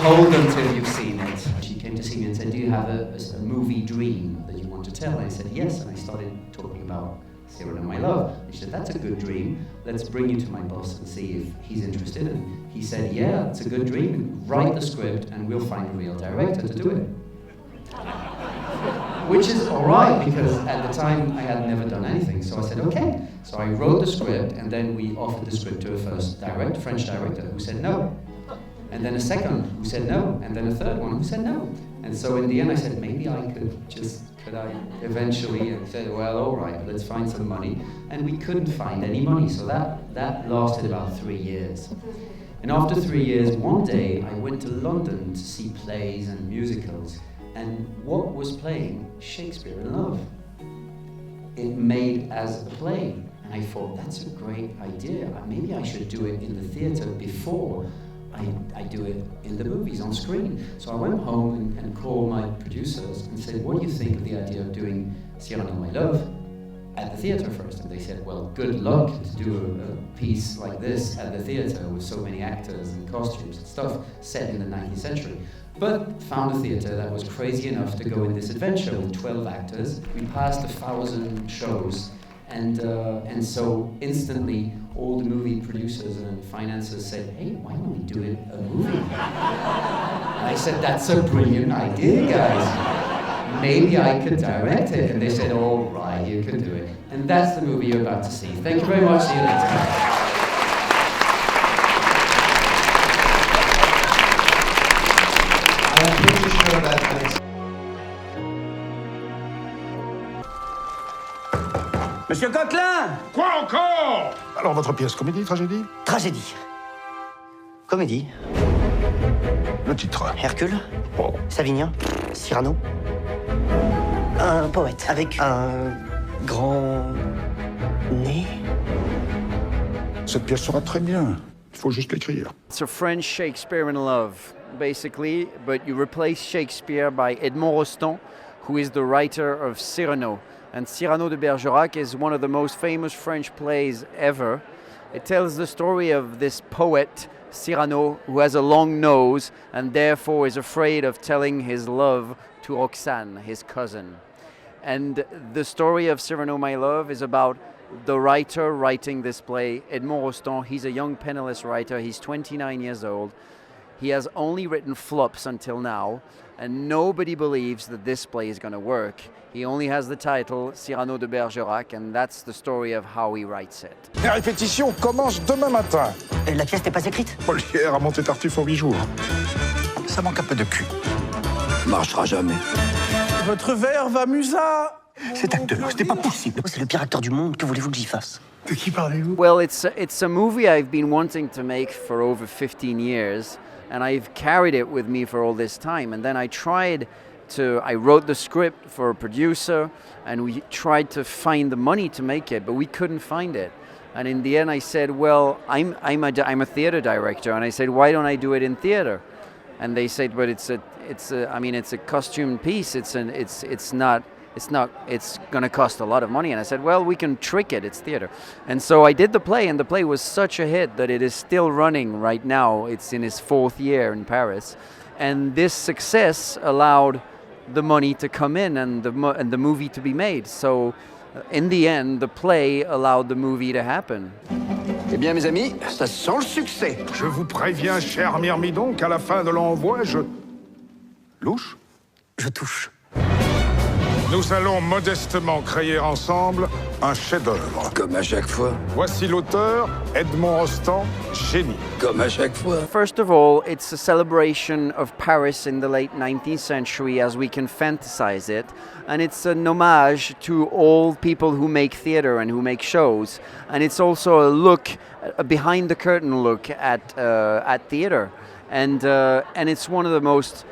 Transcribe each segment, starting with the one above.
Hold until you've seen it. She came to see me and said, do you have a movie dream that you want to tell? And I said, yes. And I started talking about Cyrano, my love. And she said, that's a good dream. Let's bring you to my boss and see if he's interested. And he said, yeah, it's a good dream. Write the script and we'll find a real director to do it. Which is all right, because at the time I had never done anything. So I said, okay. So I wrote the script, and then we offered the script to a first French director, who said no. And then a second who said no, and then a third one who said no. And so in the end I said, maybe I could I eventually, and said, well, all right, let's find some money. And we couldn't find any money, so that lasted about 3 years. And after 3 years, one day I went to London to see plays and musicals, and what was playing? Shakespeare in Love. It made as a play, and I thought, that's a great idea. Maybe I should do it in the theatre before I do it in the movies on screen. So I went home and called my producers and said, what do you think of the idea of doing Cyrano, my love at the theatre first? And they said, well, good luck to do a piece like this at the theatre with so many actors and costumes and stuff set in the 19th century. But found a theatre that was crazy enough to go in this adventure with 12 actors. We passed 1,000 shows, and so instantly all the movie producers and financiers said, hey, why don't we do it a movie? And I said, that's a brilliant idea, guys. Maybe I could direct it. And they said, all right, you could do it. And that's the movie you're about to see. Thank you very much. See you later. Monsieur Coquelin! Quoi encore? Alors, votre pièce, comédie, tragédie? Tragédie. Comédie. Le titre? Hercule. Oh. Savinien. Cyrano. Un poète avec un grand nez. Cette pièce sera très bien. Il faut juste l'écrire. It's a French Shakespeare in Love, basically, but you replace Shakespeare by Edmond Rostand, who is the writer of Cyrano. And Cyrano de Bergerac is one of the most famous French plays ever. It tells the story of this poet, Cyrano, who has a long nose and therefore is afraid of telling his love to Roxane, his cousin. And the story of Cyrano, my love, is about the writer writing this play, Edmond Rostand. He's a young penniless writer. He's 29 years old. He has only written flops until now, and nobody believes that this play is going to work. He only has the title, Cyrano de Bergerac, and that's the story of how he writes it. Les répétitions commencent demain matin. La pièce n'est pas écrite? Molière a monté Tartuffe en 8 jours. Ça manque un peu de cul. Marchera jamais. Votre verre va musa. Cet acteur, c'était pas possible. C'est le pire acteur du monde, que voulez-vous que j'y fasse? De qui parlez-vous? Well, it's a movie I've been wanting to make for over 15 years, and I've carried it with me for all this time. And then I wrote the script for a producer, and we tried to find the money to make it, but we couldn't find it. And in the end, I said, well, I'm a theater director, and I said, why don't I do it in theater? And they said, but it's a costume piece. It's going to cost a lot of money. And I said, well, we can trick it. It's theater. And so I did the play, and the play was such a hit that it is still running right now. It's in its 4th year in Paris. And this success allowed the money to come in and the movie to be made. So in the end, the play allowed the movie to happen. Eh bien, mes amis, ça sent le succès. Je vous préviens, cher Myrmidon, qu'à la fin de l'envoi, je... Louche? Je touche. Nous allons modestement créer ensemble un chef-d'œuvre. Comme à chaque fois. Voici l'auteur, Edmond Rostand, génie. Comme à chaque fois. First of all, it's a celebration of Paris in the late 19th century as we can fantasize it. And it's an homage to all people who make theater and who make shows. And it's also a behind-the-curtain look at theater. And it's one of the most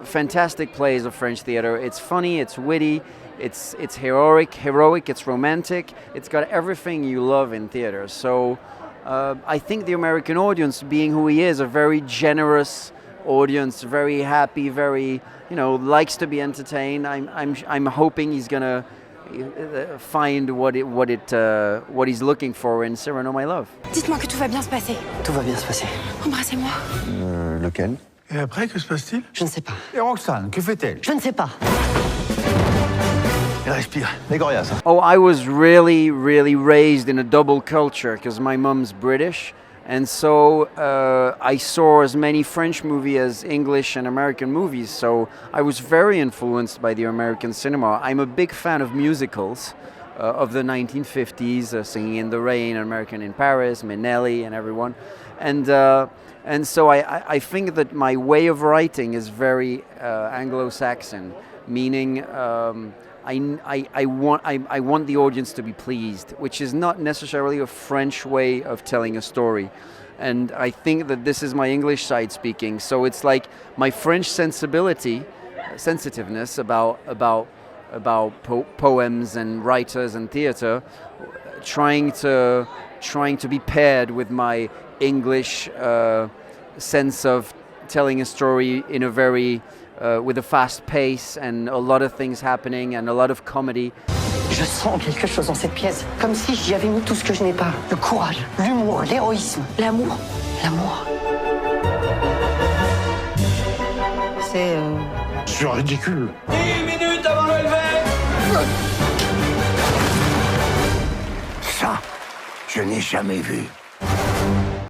fantastic plays of French theater. It's funny, it's witty, it's heroic, it's romantic. It's got everything you love in theater. So I think the American audience, being who he is, a very generous audience, very happy, very, likes to be entertained. I'm hoping he's gonna find what he's looking for in Cyrano, My Love. Dites-moi que tout va bien se passer. Tout va bien se passer. Embrassez-moi. Lequel? Et après, que se passe-t-il? Je ne sais pas. Et Roxane, que fait-elle? Je ne sais pas. Elle respire. Mégoria, ça. Oh, I was really, really raised in a double culture because my mom's British. And so I saw as many French movies as English and American movies. So I was very influenced by the American cinema. I'm a big fan of musicals of the 1950s, Singing in the Rain, American in Paris, Minelli and everyone. And so I think that my way of writing is very Anglo-Saxon, meaning I want the audience to be pleased, which is not necessarily a French way of telling a story. And I think that this is my English side speaking. So it's like my French sensitiveness about poems and writers and theater, trying to be paired with my English sense of telling a story in a very with a fast pace and a lot of things happening and a lot of comedy. Je sens quelque chose dans cette pièce, comme si j'y avais mis tout ce que je n'ai pas. Le courage, l'humour, l'héroïsme, L'amour. l'amour. C'est... C'est ridicule. 10 minutes avant le lever. Ça, je n'ai jamais vu.